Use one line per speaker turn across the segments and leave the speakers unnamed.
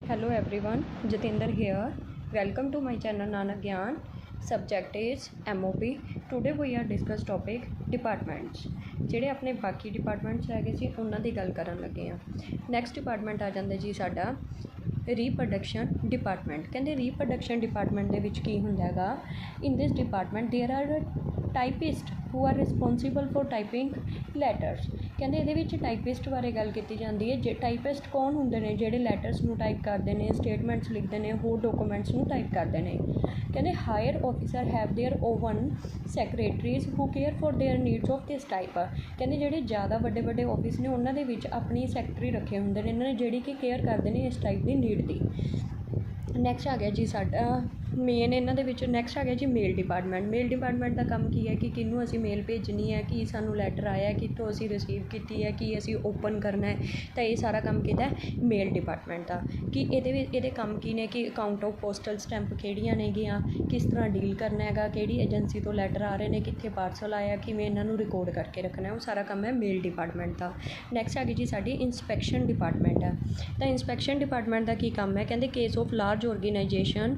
Hello everyone, Jatinder here. Welcome to my channel Nanak Gyan. Subject is MOP. Today we are discuss topic departments. ਜਿਹੜੇ ਆਪਣੇ ਬਾਕੀ departments ਹੈਗੇ ਸੀ ਉਹਨਾਂ ਦੀ ਗੱਲ ਕਰਨ ਲੱਗੇ ਹਾਂ। ਨੈਕਸਟ ਡਿਪਾਰਟਮੈਂਟ ਆ ਜਾਂਦਾ ਜੀ ਸਾਡਾ ਰੀਪਰੋਡਕਸ਼ਨ ਡਿਪਾਰਟਮੈਂਟ। ਕਹਿੰਦੇ ਰੀਪਰੋਡਕਸ਼ਨ ਡਿਪਾਰਟਮੈਂਟ ਦੇ ਵਿੱਚ ਕੀ ਹੁੰਦਾ ਹੈਗਾ, in this department there are typist who are responsible for typing letters. ਕਹਿੰਦੇ ਇਹਦੇ ਵਿੱਚ ਟਾਈਪਿਸਟ ਬਾਰੇ ਗੱਲ ਕੀਤੀ ਜਾਂਦੀ ਹੈ। ਜੇ ਟਾਈਪਿਸਟ ਕੌਣ ਹੁੰਦੇ ਨੇ, ਜਿਹੜੇ ਲੈਟਰਸ ਨੂੰ ਟਾਈਪ ਕਰਦੇ ਨੇ, ਸਟੇਟਮੈਂਟਸ ਲਿਖਦੇ ਨੇ, ਹੋਰ ਡਾਕੂਮੈਂਟਸ ਨੂੰ ਟਾਈਪ ਕਰਦੇ ਨੇ। ਕਹਿੰਦੇ higher officer have their own secretaries who care for their needs of this type. ਕਹਿੰਦੇ ਜਿਹੜੇ ਜ਼ਿਆਦਾ ਵੱਡੇ ਵੱਡੇ ਆਫਿਸ ਨੇ ਉਹਨਾਂ ਦੇ ਵਿੱਚ ਆਪਣੀ ਸੈਕਟਰੀ ਰੱਖੇ ਹੁੰਦੇ ਨੇ ਇਹਨਾਂ ਨੇ, ਜਿਹੜੀ ਕਿ ਕੇਅਰ ਕਰਦੇ ਨੇ ਇਸ ਟਾਈਪ ਦੀ ਨੀਡ ਦੀ। ਨੈਕਸਟ ਆ ਗਿਆ ਜੀ ਸਾਡਾ ਮੇਨ ਇਹਨਾਂ ਦੇ ਵਿੱਚ ਨੈਕਸਟ ਆ ਗਿਆ ਜੀ ਮੇਲ ਡਿਪਾਰਟਮੈਂਟ। ਮੇਲ ਡਿਪਾਰਟਮੈਂਟ ਦਾ ਕੰਮ ਕੀ ਹੈ ਕਿ ਕਿਹਨੂੰ ਅਸੀਂ ਮੇਲ ਭੇਜਣੀ ਹੈ, ਕੀ ਸਾਨੂੰ ਲੈਟਰ ਆਇਆ, ਕਿੱਥੋਂ ਅਸੀਂ ਰਿਸੀਵ ਕੀਤੀ ਹੈ, ਕੀ ਅਸੀਂ ਓਪਨ ਕਰਨਾ ਹੈ। ਤਾਂ ਇਹ ਸਾਰਾ ਕੰਮ ਕਿਹਦਾ ਮੇਲ ਡਿਪਾਰਟਮੈਂਟ ਦਾ। ਕਿ ਇਹਦੇ ਕੰਮ ਕੀ ਨੇ ਕਿ ਅਕਾਊਂਟ ਆਫ ਪੋਸਟਲ ਸਟੈਂਪ ਕਿਹੜੀਆਂ ਨੇਗੀਆਂ, ਕਿਸ ਤਰ੍ਹਾਂ ਡੀਲ ਕਰਨਾ ਹੈਗਾ, ਕਿਹੜੀ ਏਜੰਸੀ ਤੋਂ ਲੈਟਰ ਆ ਰਹੇ ਨੇ, ਕਿੱਥੇ ਪਾਰਸਲ ਆਇਆ, ਕਿਵੇਂ ਇਹਨਾਂ ਨੂੰ ਰਿਕਾਰਡ ਕਰਕੇ ਰੱਖਣਾ, ਉਹ ਸਾਰਾ ਕੰਮ ਹੈ ਮੇਲ ਡਿਪਾਰਟਮੈਂਟ ਦਾ। ਨੈਕਸਟ ਆ ਗਈ ਜੀ ਸਾਡੀ ਇੰਸਪੈਕਸ਼ਨ ਡਿਪਾਰਟਮੈਂਟ ਹੈ। ਤਾਂ ਇੰਸਪੈਕਸ਼ਨ ਡਿਪਾਰਟਮੈਂਟ ਦਾ ਕੀ ਕੰਮ ਹੈ, ਕਹਿੰਦੇ case of large organisation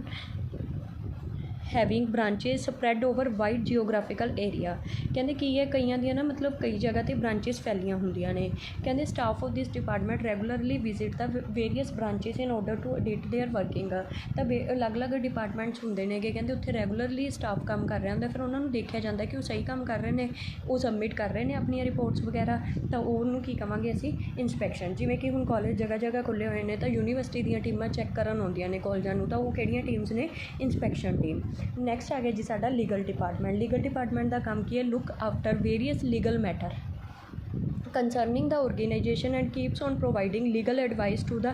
having branches spread over wide geographical area. ਕਹਿੰਦੇ ਕੀ ਹੈ, ਕਈਆਂ ਦੀਆਂ ਨਾ ਮਤਲਬ ਕਈ ਜਗ੍ਹਾ 'ਤੇ ਬ੍ਰਾਂਚਿਸ ਫੈਲੀਆਂ ਹੁੰਦੀਆਂ ਨੇ। ਕਹਿੰਦੇ staff of this department regularly visit the various branches in order to audit their working. ਤਾਂ ਅਲੱਗ-ਅਲੱਗ ਡਿਪਾਰਟਮੈਂਟਸ ਹੁੰਦੇ ਨੇਗੇ, ਕਹਿੰਦੇ ਉੱਥੇ ਰੈਗੂਲਰਲੀ ਸਟਾਫ ਕੰਮ ਕਰ ਰਿਹਾ ਹੁੰਦਾ, ਫਿਰ ਉਹਨਾਂ ਨੂੰ ਦੇਖਿਆ ਜਾਂਦਾ ਕਿ ਉਹ ਸਹੀ ਕੰਮ ਕਰ ਰਹੇ ਨੇ, ਉਹ ਸਬਮਿਟ ਕਰ ਰਹੇ ਨੇ ਆਪਣੀਆਂ ਰਿਪੋਰਟਸ ਵਗੈਰਾ। ਤਾਂ ਉਹਨੂੰ ਕੀ ਕਹਾਂਗੇ ਅਸੀਂ ਇੰਸਪੈਕਸ਼ਨ। ਜਿਵੇਂ ਕਿ ਹੁਣ ਕਾਲਜ ਜਗ੍ਹਾ ਜਗ੍ਹਾ ਖੁੱਲ੍ਹੇ ਹੋਏ ਨੇ ਤਾਂ ਯੂਨੀਵਰਸਿਟੀ ਦੀਆਂ ਟੀਮਾਂ ਚੈੱਕ ਕਰਨ ਆਉਂਦੀਆਂ ਨੇ ਕਾਲਜਾਂ ਨੂੰ, ਤਾਂ ਉਹ ਕਿਹੜੀਆਂ ਟੀਮਸ ਨੇ, ਇੰਸਪੈਕਸ਼ਨ ਟੀਮ। ਨੈਕਸਟ ਆ ਗਿਆ ਜੀ ਸਾਡਾ ਲੀਗਲ ਡਿਪਾਰਟਮੈਂਟ। ਲੀਗਲ ਡਿਪਾਰਟਮੈਂਟ ਦਾ ਕੰਮ ਕੀ ਹੈ, look after various legal matter concerning the organization and keeps on providing legal advice to the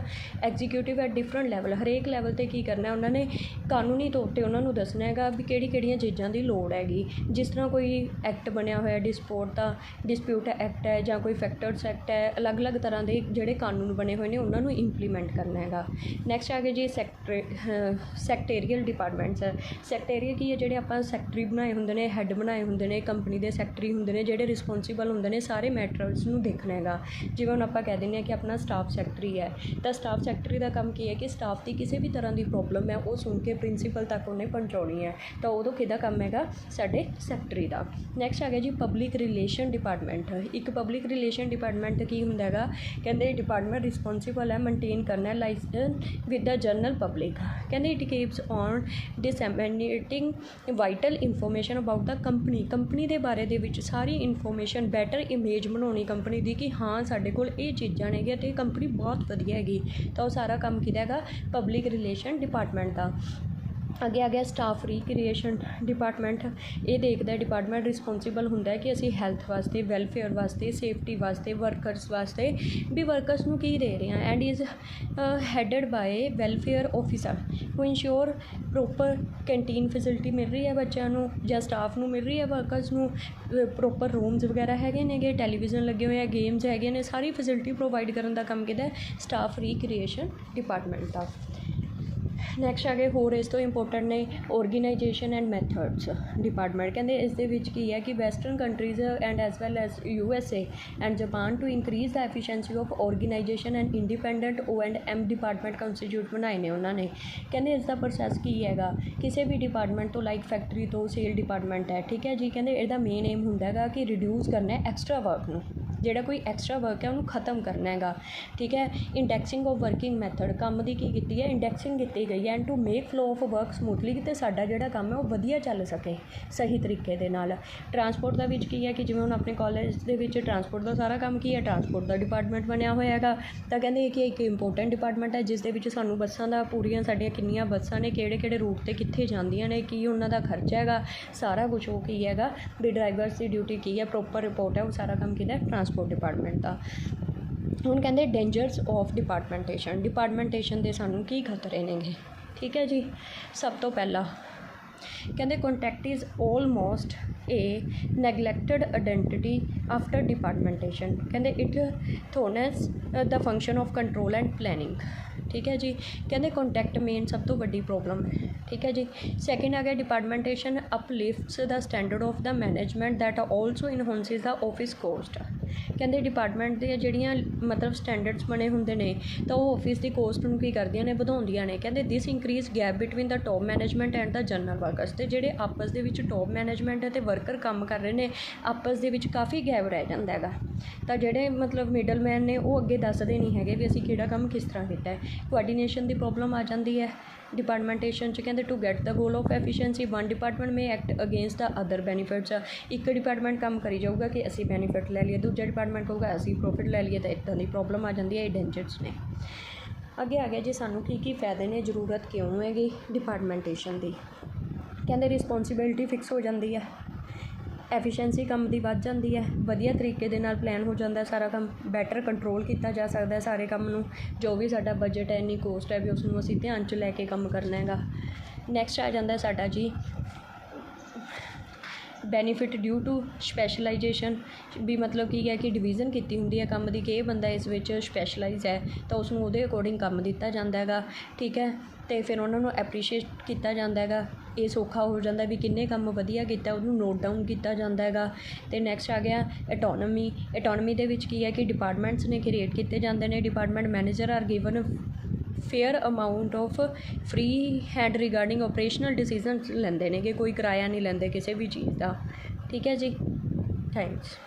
executive at different level। ਹਰੇਕ ਲੈਵਲ 'ਤੇ ਕੀ ਕਰਨਾ ਉਹਨਾਂ ਨੇ, ਕਾਨੂੰਨੀ ਤੌਰ 'ਤੇ ਉਹਨਾਂ ਨੂੰ ਦੱਸਣਾ ਹੈਗਾ ਵੀ ਕਿਹੜੀਆਂ ਚੀਜ਼ਾਂ ਦੀ ਲੋੜ ਹੈਗੀ। ਜਿਸ ਤਰ੍ਹਾਂ ਕੋਈ ਐਕਟ ਬਣਿਆ ਹੋਇਆ ਡਿਸਪਿਊਟ ਐਕਟ ਹੈ ਜਾਂ ਕੋਈ ਫੈਕਟਰਸ ਐਕਟ ਹੈ, ਅਲੱਗ-ਅਲੱਗ ਤਰ੍ਹਾਂ ਦੇ ਜਿਹੜੇ ਕਾਨੂੰਨ ਬਣੇ ਹੋਏ ਨੇ ਉਹਨਾਂ ਨੂੰ ਇੰਪਲੀਮੈਂਟ ਕਰਨਾ ਹੈਗਾ। ਨੈਕਸਟ ਆ ਗਿਆ ਜੀ ਸੈਕਟੇਰੀਅਲ ਡਿਪਾਰਟਮੈਂਟਸ। ਸੈਕਟੇਰੀਅਲ ਕੀ ਹੈ, ਜਿਹੜੇ ਆਪਾਂ ਸੈਕਟਰੀ ਬਣਾਏ ਹੁੰਦੇ ਨੇ, ਹੈੱਡ ਬਣਾਏ ਹੁੰਦੇ ਨੇ, ਕੰਪਨੀ ਦੇ ਸੈਕਟਰੀ ਹੁੰਦੇ ਨੇ ਜਿਹੜੇ ਰਿਸਪੋਂਸੀਬਲ ਹੁੰਦੇ ਨੇ ਸਾਰੇ ਮੈਟਰਸ ਨੂੰ ਦੇਖਣਾ ਹੈਗਾ। ਜਿਵੇਂ ਹੁਣ ਆਪਾਂ ਕਹਿ ਦਿੰਦੇ ਹਾਂ ਕਿ ਆਪਣਾ ਸਟਾਫ ਸੈਕਟਰੀ ਹੈ, ਤਾਂ ਸਟਾਫ ਸੈਕਟਰੀ ਦਾ ਕੰਮ ਕੀ ਹੈ ਕਿ ਸਟਾਫ ਦੀ ਕਿਸੇ ਵੀ ਤਰ੍ਹਾਂ ਦੀ ਪ੍ਰੋਬਲਮ ਹੈ ਉਹ ਸੁਣ ਕੇ ਪ੍ਰਿੰਸੀਪਲ ਤੱਕ ਉਹਨੇ ਪਹੁੰਚਾਉਣੀ ਹੈ। ਤਾਂ ਉਦੋਂ ਕਿਹਦਾ ਕੰਮ ਹੈਗਾ, ਸਾਡੇ ਸੈਕਟਰੀ ਦਾ। ਨੈਕਸਟ ਆ ਗਿਆ ਜੀ ਪਬਲਿਕ ਰਿਲੇਸ਼ਨ ਡਿਪਾਰਟਮੈਂਟ। ਇੱਕ ਪਬਲਿਕ ਰਿਲੇਸ਼ਨ ਡਿਪਾਰਟਮੈਂਟ ਕੀ ਹੁੰਦਾ ਹੈਗਾ, ਕਹਿੰਦੇ ਡਿਪਾਰਟਮੈਂਟ ਰਿਸਪੋਂਸੀਬਲ ਹੈ ਮੇਨਟੇਨ ਕਰਨਾ liaison with the general public. ਕਹਿੰਦੇ it keeps on disseminating vital information about the company ਦੇ ਬਾਰੇ ਦੇ ਵਿੱਚ ਸਾਰੀ ਇਨਫੋਰਮੇਸ਼ਨ, ਬੈਟਰ ਇਮੇਜ ਬਣਾਉਣੀ ਕੰਪਨੀ ਦੀ ਕਿ ਹਾਂ ਸਾਡੇ ਕੋਲ ਇਹ ਚੀਜ਼ਾਂ ਨੇਗੀਆਂ ਅਤੇ ਇਹ ਕੰਪਨੀ ਬਹੁਤ ਵਧੀਆ ਹੈਗੀ। ਤਾਂ ਉਹ ਸਾਰਾ ਕੰਮ ਕਿਹਦਾ ਹੈਗਾ, ਪਬਲਿਕ ਰਿਲੇਸ਼ਨ ਡਿਪਾਰਟਮੈਂਟ ਦਾ। ਅੱਗੇ ਆ ਗਿਆ ਸਟਾਫ ਰੀਕ੍ਰੀਏਸ਼ਨ ਡਿਪਾਰਟਮੈਂਟ। ਇਹ ਦੇਖਦਾ ਡਿਪਾਰਟਮੈਂਟ ਰਿਸਪੋਂਸੀਬਲ ਹੁੰਦਾ ਹੈ ਕਿ ਅਸੀਂ ਹੈਲਥ ਵਾਸਤੇ, ਵੈਲਫੇਅਰ ਵਾਸਤੇ, ਸੇਫਟੀ ਵਾਸਤੇ, ਵਰਕਰਸ ਵਾਸਤੇ ਵੀ ਵਰਕਰਸ ਨੂੰ ਕੀ ਦੇ ਰਹੇ ਹਾਂ। And is headed by welfare officer who insure proper canteen facility ਮਿਲ ਰਹੀ ਹੈ ਬੱਚਿਆਂ ਨੂੰ ਜਾਂ ਸਟਾਫ ਨੂੰ ਮਿਲ ਰਹੀ ਹੈ, ਵਰਕਰਸ ਨੂੰ ਪ੍ਰੋਪਰ ਰੂਮਸ ਵਗੈਰਾ ਹੈਗੇ ਨੇਗੇ, ਟੈਲੀਵਿਜ਼ਨ ਲੱਗੇ ਹੋਏ ਆ, ਗੇਮਸ ਹੈਗੇ ਨੇ, ਸਾਰੀ ਫੈਸਿਲਿਟੀ ਪ੍ਰੋਵਾਈਡ ਕਰਨ ਦਾ ਕੰਮ ਕਿਹਦਾ, ਸਟਾਫ ਰੀਕ੍ਰੀਏਸ਼ਨ ਡਿਪਾਰਟਮੈਂਟ ਦਾ। ਨੈਕਸਟ ਆ ਗਏ ਹੋਰ ਇਸ ਤੋਂ ਇੰਪੋਰਟੈਂਟ ਨੇ ਔਰਗੇਨਾਈਜੇਸ਼ਨ ਐਂਡ ਮੈਥਡਸ ਡਿਪਾਰਟਮੈਂਟ। ਕਹਿੰਦੇ ਇਸ ਦੇ ਵਿੱਚ ਕੀ ਹੈ ਕਿ western countries and as well as USA and Japan to increase the efficiency of organisation and independent O&M department constitute ਬਣਾਏ ਨੇ ਉਹਨਾਂ ਨੇ। ਕਹਿੰਦੇ ਇਸ ਦਾ ਪ੍ਰੋਸੈਸ ਕੀ ਹੈਗਾ, ਕਿਸੇ ਵੀ ਡਿਪਾਰਟਮੈਂਟ ਤੋਂ ਲਾਈਕ ਫੈਕਟਰੀ ਤੋਂ ਸੇਲ ਡਿਪਾਰਟਮੈਂਟ ਹੈ, ਠੀਕ ਹੈ ਜੀ। ਕਹਿੰਦੇ ਇਹਦਾ ਮੇਨ ਏਮ ਹੁੰਦਾ ਹੈਗਾ ਕਿ ਰਿਡਿਊਸ ਕਰਨਾ ਐਕਸਟਰਾ ਵਰਕ ਨੂੰ, ਜਿਹੜਾ ਕੋਈ ਐਕਸਟਰਾ ਵਰਕ ਹੈ ਉਹਨੂੰ ਖ਼ਤਮ ਕਰਨਾ ਹੈਗਾ, ਠੀਕ ਹੈ। ਇੰਡੈਕਸਿੰਗ ਆਫ ਵਰਕਿੰਗ ਮੈਥਡ, ਕੰਮ ਦੀ ਕੀ ਕੀਤੀ ਹੈ, ਇੰਡੈਕਸਿੰਗ ਕੀਤੀ ਗਈ ਹੈ। And to make flow of work smoothly, ਕਿ ਸਾਡਾ ਜਿਹੜਾ ਕੰਮ ਹੈ ਉਹ ਵਧੀਆ ਚੱਲ ਸਕੇ ਸਹੀ ਤਰੀਕੇ ਦੇ ਨਾਲ। ਟਰਾਂਸਪੋਰਟ ਦਾ ਵਿੱਚ ਕੀ ਹੈ ਕਿ ਜਿਵੇਂ ਹੁਣ ਆਪਣੇ ਕਾਲਜ ਦੇ ਵਿੱਚ ਟਰਾਂਸਪੋਰਟ ਦਾ ਸਾਰਾ ਕੰਮ ਕੀ ਹੈ, ਟਰਾਂਸਪੋਰਟ ਦਾ ਡਿਪਾਰਟਮੈਂਟ ਬਣਿਆ ਹੋਇਆ ਹੈਗਾ। ਤਾਂ ਕਹਿੰਦੇ ਇਹ ਕਿ ਇੱਕ ਇੰਪੋਰਟੈਂਟ ਡਿਪਾਰਟਮੈਂਟ ਹੈ ਜਿਸ ਦੇ ਵਿੱਚ ਸਾਨੂੰ ਬੱਸਾਂ ਦਾ ਪੂਰੀਆਂ ਸਾਡੀਆਂ ਕਿੰਨੀਆਂ ਬੱਸਾਂ ਨੇ, ਕਿਹੜੇ ਰੂਟ 'ਤੇ ਕਿੱਥੇ ਜਾਂਦੀਆਂ ਨੇ, ਕੀ ਉਹਨਾਂ ਦਾ ਖਰਚਾ ਹੈਗਾ, ਸਾਰਾ ਕੁਛ ਉਹ ਕੀ ਹੈਗਾ ਵੀ ਡਰਾਈਵਰਸ ਦੀ ਡਿਊਟੀ ਕੀ ਹੈ, ਪ੍ਰੋਪਰ ਰਿਪੋਰਟ ਹੈ, ਉਹ ਸਾਰਾ ਕੰਮ ਕਿਹਦਾ ਟਰਾਂਸਪੋਰਟ ਡਿਪਾਰਟਮੈਂਟ ਦਾ। ਹੁਣ ਕਹਿੰਦੇ ਡੇਂਜਰਸ ਆਫ ਡਿਪਾਰਟਮੈਂਟੇਸ਼ਨ ਦੇ ਸਾਨੂੰ ਕੀ ਖਤਰੇ ਨੇਗੇ, ਠੀਕ ਹੈ ਜੀ। ਸਭ ਤੋਂ ਪਹਿਲਾਂ ਕਹਿੰਦੇ contact is almost a neglected identity after departmentation कहते it tones the function of control and planning. ठीक है जी, कहते कॉन्टैक्ट मेन सब तो वड्डी प्रॉब्लम है। ठीक है जी, सैकेंड आ गया departmentation uplifts the standard of the management that also enhances the office cost. ਕਹਿੰਦੇ ਡਿਪਾਰਟਮੈਂਟ ਦੀਆਂ ਜਿਹੜੀਆਂ ਮਤਲਬ ਸਟੈਂਡਰਡਸ ਬਣੇ ਹੁੰਦੇ ਨੇ ਤਾਂ ਉਹ ਆਫਿਸ ਦੀ ਕੋਸਟ ਨੂੰ ਕੀ ਕਰਦੀਆਂ ਨੇ, ਵਧਾਉਂਦੀਆਂ ਨੇ। ਕਹਿੰਦੇ this increase gap between the top management and the general workers. ਅਤੇ ਜਿਹੜੇ ਆਪਸ ਦੇ ਵਿੱਚ ਟੋਪ ਮੈਨੇਜਮੈਂਟ ਅਤੇ ਵਰਕਰ ਕੰਮ ਕਰ ਰਹੇ ਨੇ ਆਪਸ ਦੇ ਵਿੱਚ ਕਾਫੀ ਗੈਪ ਰਹਿ ਜਾਂਦਾ ਹੈਗਾ। ਤਾਂ ਜਿਹੜੇ ਮਤਲਬ ਮਿਡਲ ਮੈਨ ਨੇ ਉਹ ਅੱਗੇ ਦੱਸਦੇ ਨਹੀਂ ਹੈਗੇ ਵੀ ਅਸੀਂ ਕਿਹੜਾ ਕੰਮ ਕਿਸ ਤਰ੍ਹਾਂ ਕੀਤਾ ਹੈ। ਕੋਆਰਡੀਨੇਸ਼ਨ ਦੀ ਪ੍ਰੋਬਲਮ ਆ ਜਾਂਦੀ ਹੈ डिपार्टमेंटेशन च। कहते to get the goal of efficiency one department may act against the other benefits. एक डिपार्टमेंट काम करी जाऊगा कि असी बेनीफिट लै लीए, दूजा डिपार्टमेंट कहूगा असी प्रॉफिट लै लीए, तो इदां दी प्रॉब्लम आ जाती है। ये डेंजर्स ने। अगे आ गया जी सानू की फ़ायदे ने, जरूरत क्यों हैगी डिपार्टमेंटेशन की। कहते रिस्पोंसिबिलिटी फिक्स हो जाती है, एफिशिएंसी काम की वध जाती है, वधिया तरीके दे नाल प्लान हो जाता है सारा काम, बैटर कंट्रोल किया जा सकता है सारे काम नूं। जो भी साडा बजट है, इन्नी कोस्ट है भी उसनूं असीं ध्यान च लैके काम करना हैगा। नैक्सट आ जाता है साडा जी बेनीफिट ड्यू टू स्पैशलाइजेशन। भी मतलब की है कि डिवीजन की होंगी है काम की, कि ये बंदा इस विच स्पैशलाइज है तो उसनूं उहदे अकॉर्डिंग काम दिता जाता है। ठीक है, तो फिर उन्होंने एप्रीशिएट किया जाता है। ये सौखा हो जाता भी किन्ने काम वधिया किया, उन्होंने नोट डाउन किया जाता है। तो नैक्सट आ गया एटोनमी। एटोनमी दे विच की है कि डिपार्टमेंट्स ने क्रिएट किए जाते हैं। Department manager are given fair amount of free hand regarding operational decision लेंदे ने, कि कोई किराया नहीं लेंदे किसी भी चीज़ का। ठीक है जी, थैंक्स।